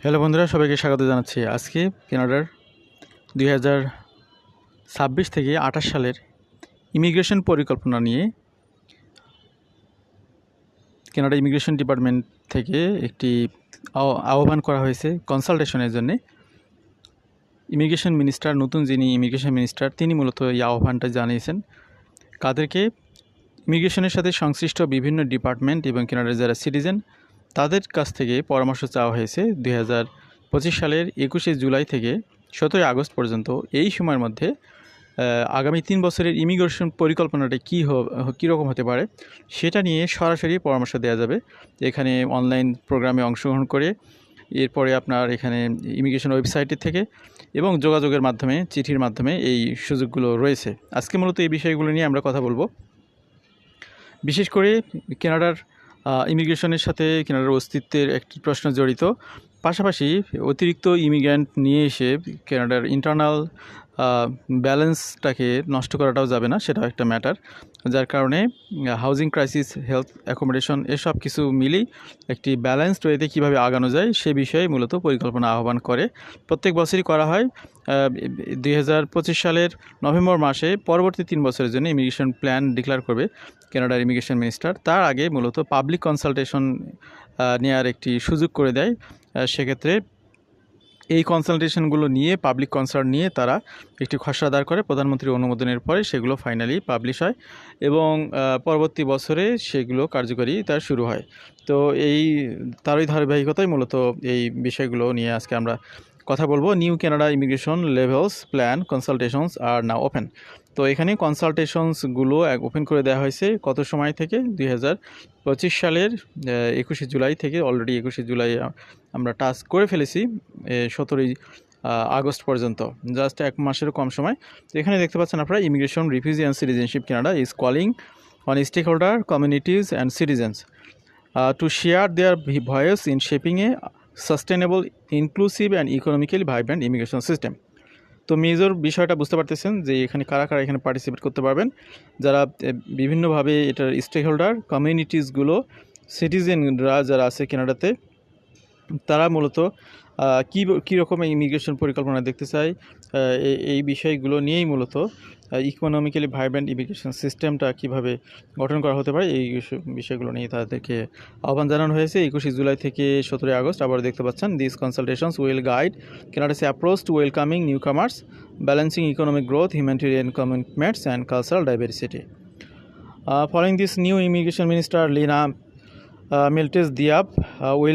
Hello বন্ধুরা, সবাইকে স্বাগত জানাচ্ছি। আজকে কানাডার 2026 থেকে 28 সালের ইমিগ্রেশন পরিকল্পনা নিয়ে কানাডা ইমিগ্রেশন ডিপার্টমেন্ট থেকে একটি আহ্বান করা হয়েছে কনসালটেশনের জন্য। নতুন যিনি ইমিগ্রেশন মিনিস্টার, তিনি মূলত এই আহ্বানটা জানিয়েছেন কাদেরকে? ইমিগ্রেশনের সাথে সংশ্লিষ্ট বিভিন্ন ডিপার্টমেন্ট এবং কানাডার যারা সিটিজেন, তাদের কাছ থেকে পরামর্শ চাওয়া হয়েছে 2025 সালের 21শে জুলাই থেকে 17ই আগস্ট পর্যন্ত এই সময়ের মধ্যে আগামী 3 বছরের ইমিগ্রেশন পরিকল্পনাটা কীরকম হতে পারে সেটা নিয়ে সরাসরি পরামর্শ দেওয়া যাবে। এখানে অনলাইন প্রোগ্রামে অংশগ্রহণ করে এরপরে আপনার এখানে ইমিগ্রেশন ওয়েবসাইটের থেকে এবং যোগাযোগের মাধ্যমে, চিঠির মাধ্যমে এই সুযোগগুলো রয়েছে। আজকে মূলত এই বিষয়গুলো নিয়ে আমরা কথা বলবো। বিশেষ করে কানাডার ইমিগ্রেশনের সাথে কানাডার অস্তিত্বের একটি প্রশ্ন জড়িত, পাশাপাশি অতিরিক্ত ইমিগ্র্যান্ট নিয়ে এসে কানাডার ইন্টারনাল ব্যালেন্সটাকে নষ্ট করাটাও যাবে না, সেটাও একটা ম্যাটার। যার কারণে হাউজিং ক্রাইসিস, হেলথ অ্যাকোমোডেশন এসব কিছু মিলেই একটি ব্যালেন্সড ওয়েতে কীভাবে আগানো যায় সে বিষয়ে মূলত পরিকল্পনা আহ্বান করে। প্রত্যেক বছরই করা হয়। 2025 সালের নভেম্বর মাসে পরবর্তী 3 বছরের জন্য ইমিগ্রেশন প্ল্যান ডিক্লেয়ার করবে কানাডার ইমিগ্রেশন মিনিস্টার। তার আগে মূলত পাবলিক কনসালটেশন নেওয়ার একটি সুযোগ করে দেয়। সেক্ষেত্রে এই কনসালটেশনগুলো নিয়ে, পাবলিক কনসাল্ট নিয়ে তারা একটি খসড়া দাঁড় করে, প্রধানমন্ত্রীর অনুমোদনের পরে সেগুলো ফাইনালি পাবলিশ হয় এবং পরবর্তী বছরে সেগুলো কার্যকরিতা শুরু হয়। তো তারই ধারাবাহিকতায় মূলত এই বিষয়গুলো নিয়ে আজকে আমরা কথা বলবো। New Canada immigration levels plan consultations are now open. তো এখানে কনসালটেশনসগুলো ওপেন করে দেওয়া হয়েছে কত সময় থেকে? 2025 সালের 21শে জুলাই থেকে। অলরেডি 21শে জুলাই আমরা টাচ করে ফেলেছি, 17ই আগস্ট পর্যন্ত, জাস্ট 1 মাসেরও কম সময়। তো এখানে দেখতে পাচ্ছেন আপনারা, immigration, refugee and citizenship Canada is calling on stakeholder, communities and citizens to share their voice in shaping a sustainable, inclusive and economically vibrant immigration system. তো মেজর বিষয়টা বুঝতে পারতেছেন যে এখানে কারা কারা এখানে পার্টিসিপেট করতে পারবেন, যারা বিভিন্নভাবে এটার স্টেক হোল্ডার, কমিউনিটিসগুলো, সিটিজেনরা যারা আছে কানাডাতে, তারা মূলত কী রকম ইমিগ্রেশন পরিকল্পনা দেখতে চায়, এই বিষয়গুলো নিয়েই মূলত ইকোনমিক্যালি ভাইব্রেন্ট ইমিগ্রেশন সিস্টেমটা কীভাবে গঠন করা হতে পারে, এই বিষয়গুলো নিয়ে তাদেরকে আহ্বান জানানো হয়েছে 21শে জুলাই থেকে 17ই আগস্ট। আবার দেখতে পাচ্ছেন, this consultations will guide Canada's approach to welcoming new কামার্স, balancing economic growth, humanitarian commitments and cultural diversity. Following this, new immigration minister Lina Miltes Diab will